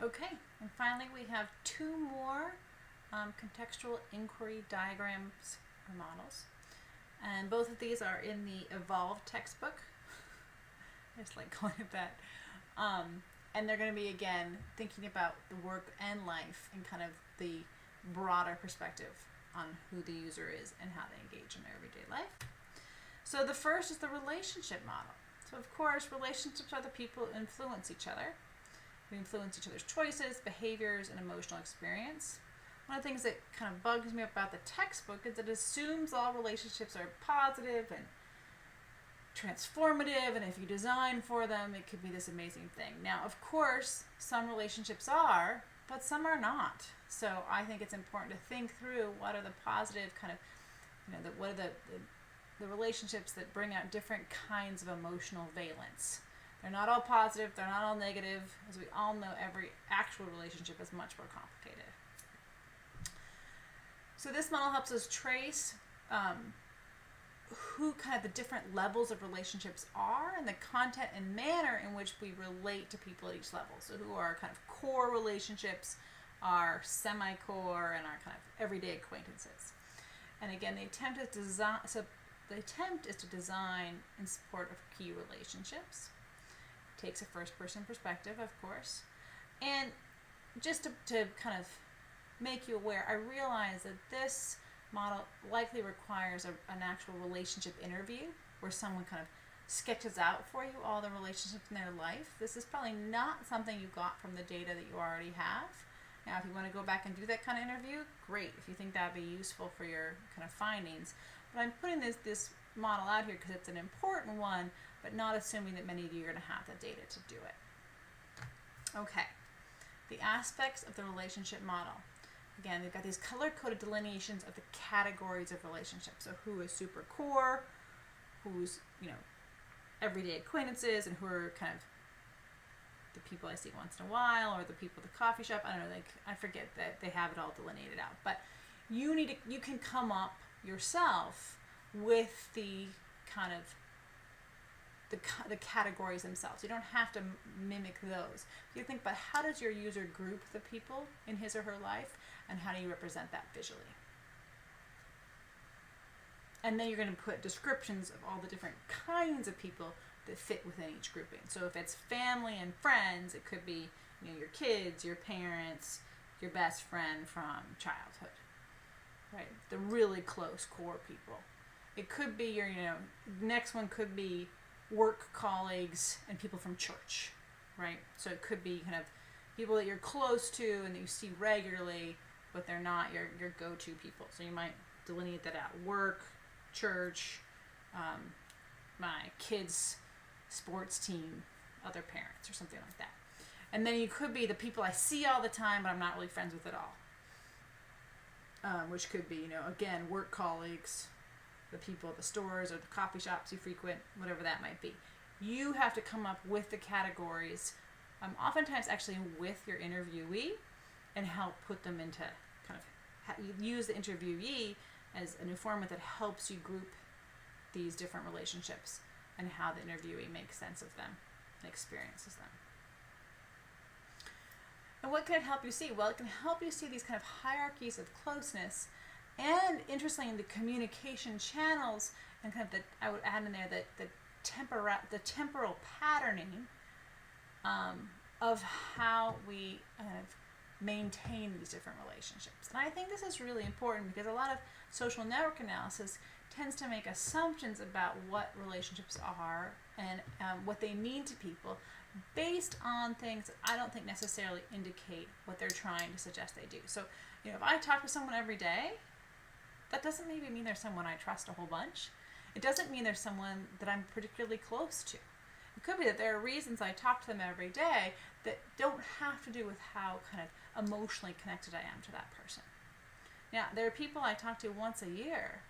Okay, and finally we have two more contextual inquiry diagrams or models. And both of these are in the Evolved textbook. I just like calling it that. And they're going to be, again, thinking about the work and life in kind of the broader perspective on who the user is and how they engage in their everyday life. So the first is the relationship model. So of course, relationships are the people who influence each other. We influence each other's choices, behaviors, and emotional experience. One of the things that kind of bugs me about the textbook is it assumes all relationships are positive and transformative, and if you design for them, it could be this amazing thing. Now, of course, some relationships are, but some are not. So I think it's important to think through what are the positive kind of, what are the relationships that bring out different kinds of emotional valence. They're not all positive, they're not all negative. As we all know, every actual relationship is much more complicated. So this model helps us trace who kind of the different levels of relationships are and the content and manner in which we relate to people at each level. So who are kind of core relationships, our semi-core, and our kind of everyday acquaintances. And again, the attempt is to design in support of key relationships. Takes a first-person perspective, of course. And just to kind of make you aware, I realize that this model likely requires an actual relationship interview where someone kind of sketches out for you all the relationships in their life. This is probably not something you got from the data that you already have. Now, if you want to go back and do that kind of interview, great. If you think that would be useful for your kind of findings. But I'm putting this model out here because it's an important one, but not assuming that many of you are going to have the data to do it. Okay, the aspects of the relationship model. Again, we've got these color-coded delineations of the categories of relationships. So who is super core, who's, everyday acquaintances, and who are kind of the people I see once in a while, or the people at the coffee shop. I don't know, I forget that they have it all delineated out. But you can come up yourself with the kind of the categories themselves. You don't have to mimic those. You think about how does your user group the people in his or her life, and how do you represent that visually? And then you're going to put descriptions of all the different kinds of people that fit within each grouping. So if it's family and friends, it could be your kids, your parents, your best friend from childhood, right? The really close core people. It could be your, next one could be work colleagues and people from church, right? So it could be kind of people that you're close to and that you see regularly, but they're not your go-to people. So you might delineate that out. Work, church, my kids' sports team, other parents, or something like that. And then you could be the people I see all the time, but I'm not really friends with at all. Which could be, again, work colleagues, the people at the stores or the coffee shops you frequent, whatever that might be. You have to come up with the categories, oftentimes actually with your interviewee, and help put them into kind of use the interviewee as an informant that helps you group these different relationships and how the interviewee makes sense of them and experiences them. And what can it help you see? Well, it can help you see these kind of hierarchies of closeness, and interestingly, the communication channels, and kind of I would add in there that the temporal patterning of how we maintain these different relationships. And I think this is really important because a lot of social network analysis tends to make assumptions about what relationships are and what they mean to people based on things that I don't think necessarily indicate what they're trying to suggest they do. So, if I talk to someone every day, that doesn't maybe mean they're someone I trust a whole bunch. It doesn't mean they're someone that I'm particularly close to. It could be that there are reasons I talk to them every day that don't have to do with how kind of emotionally connected I am to that person. Now, there are people I talk to once a year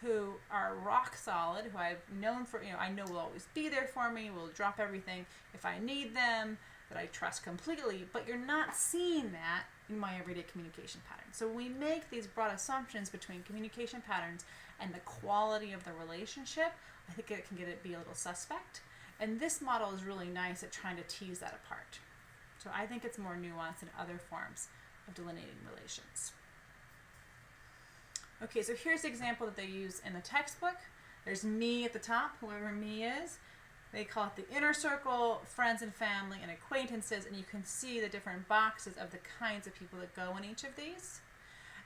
who are rock solid, who I've known for, I know will always be there for me, will drop everything if I need them, that I trust completely, but you're not seeing that in my everyday communication patterns. So we make these broad assumptions between communication patterns and the quality of the relationship. I think it can be a little suspect. And this model is really nice at trying to tease that apart. So I think it's more nuanced than other forms of delineating relations. Okay, so here's the example that they use in the textbook. There's me at the top, whoever me is. They call it the inner circle, friends and family, and acquaintances, and you can see the different boxes of the kinds of people that go in each of these.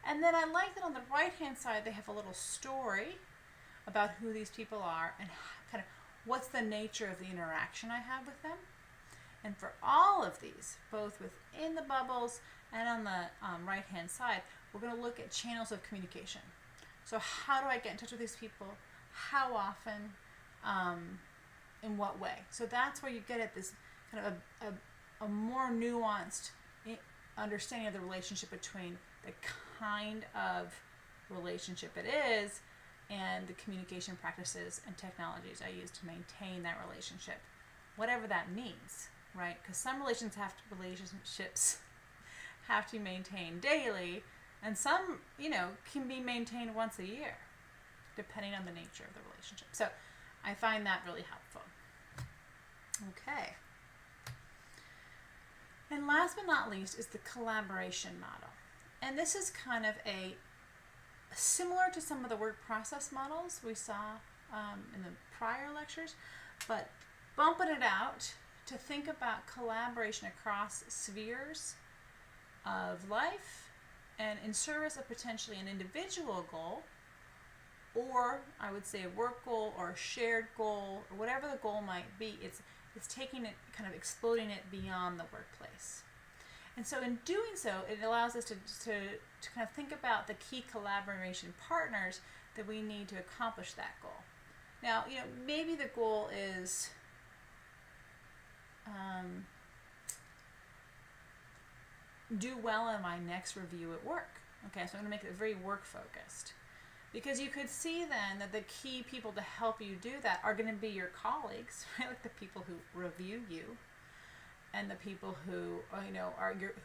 And then I like that on the right-hand side, they have a little story about who these people are and kind of what's the nature of the interaction I have with them. And for all of these, both within the bubbles and on the right-hand side, we're going to look at channels of communication. So how do I get in touch with these people? How often? In what way? So that's where you get at this kind of a more nuanced understanding of the relationship between the kind of relationship it is and the communication practices and technologies I use to maintain that relationship, whatever that means, right? Because some relationships have to be maintained daily, and some, can be maintained once a year, depending on the nature of the relationship. So I find that really helpful. Okay. And last but not least is the collaboration model. And this is kind of similar to some of the work process models we saw in the prior lectures, but bumping it out to think about collaboration across spheres of life and in service of potentially an individual goal, or I would say a work goal or a shared goal, or whatever the goal might be. It's taking it, kind of exploding it beyond the workplace. And so in doing so, it allows us to kind of think about the key collaboration partners that we need to accomplish that goal. Now, maybe the goal is do well in my next review at work. Okay, so I'm going to make it very work focused. Because you could see then that the key people to help you do that are going to be your colleagues, right? Like the people who review you, and the people who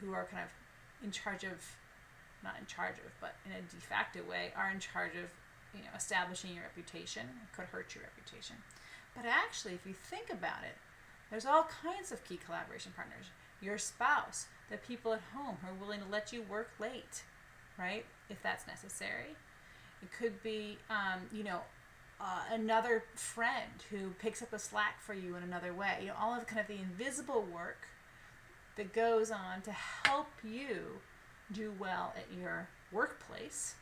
who are kind of in charge of, not in charge of, but in a de facto way, are in charge of establishing your reputation. It could hurt your reputation. But actually, if you think about it, there's all kinds of key collaboration partners. Your spouse, the people at home who are willing to let you work late, right? If that's necessary. It could be, another friend who picks up the slack for you in another way. All of kind of the invisible work that goes on to help you do well at your workplace.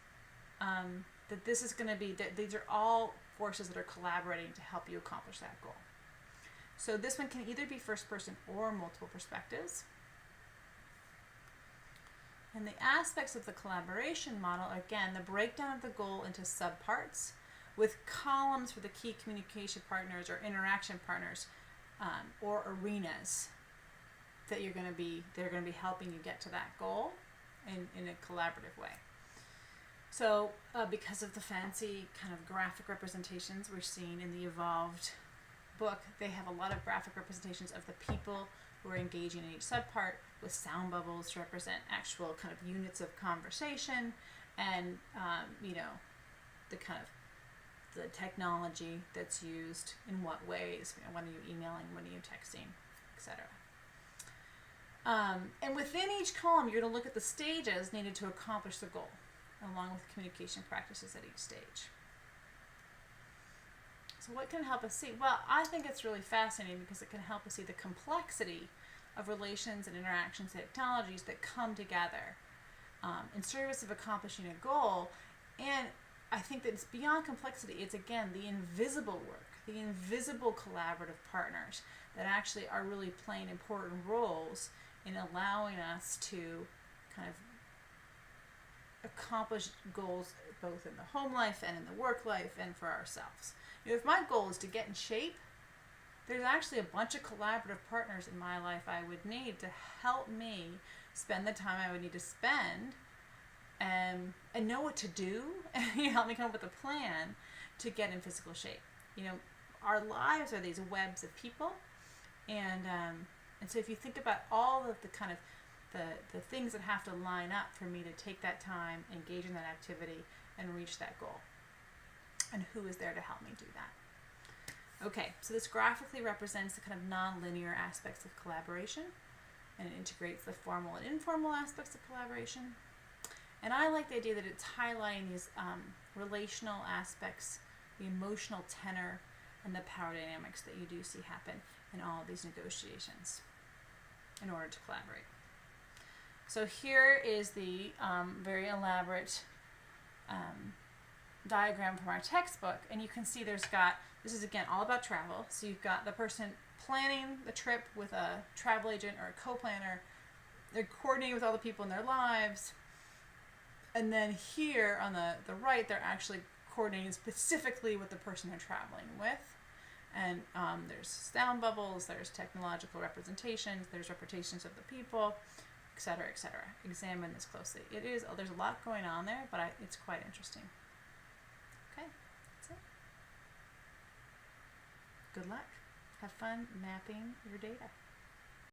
That this is going to be, that these are all forces that are collaborating to help you accomplish that goal. So this one can either be first person or multiple perspectives. And the aspects of the collaboration model are, again, the breakdown of the goal into subparts with columns for the key communication partners or interaction partners or arenas that they're going to be helping you get to that goal in a collaborative way. So because of the fancy kind of graphic representations we're seeing in the Evolved book, they have a lot of graphic representations of the people who are engaging in each subpart, with sound bubbles to represent actual kind of units of conversation, and the kind of the technology that's used in what ways. When are you emailing? When are you texting, etc. And within each column, you're going to look at the stages needed to accomplish the goal, along with communication practices at each stage. So what can it help us see? Well, I think it's really fascinating because it can help us see the complexity of relations and interactions and technologies that come together in service of accomplishing a goal. And I think that it's beyond complexity. It's, again, the invisible work, the invisible collaborative partners that actually are really playing important roles in allowing us to kind of accomplish goals both in the home life and in the work life and for ourselves. If my goal is to get in shape, there's actually a bunch of collaborative partners in my life I would need to help me spend the time I would need to spend and know what to do and help me come up with a plan to get in physical shape. Our lives are these webs of people, and so if you think about all of the kind of the things that have to line up for me to take that time, engage in that activity, and reach that goal, and who is there to help me do that. Okay, so this graphically represents the kind of non-linear aspects of collaboration and it integrates the formal and informal aspects of collaboration. And I like the idea that it's highlighting these relational aspects, the emotional tenor, and the power dynamics that you do see happen in all of these negotiations in order to collaborate. So here is the very elaborate diagram from our textbook, and you can see this is again all about travel. So you've got the person planning the trip with a travel agent or a co-planner. They're coordinating with all the people in their lives. And then here on the right, they're actually coordinating specifically with the person they're traveling with. And there's sound bubbles, there's technological representations, there's representations of the people, etc., etc. Examine this closely. There's a lot going on there, but it's quite interesting. Okay, that's it. Good luck. Have fun mapping your data.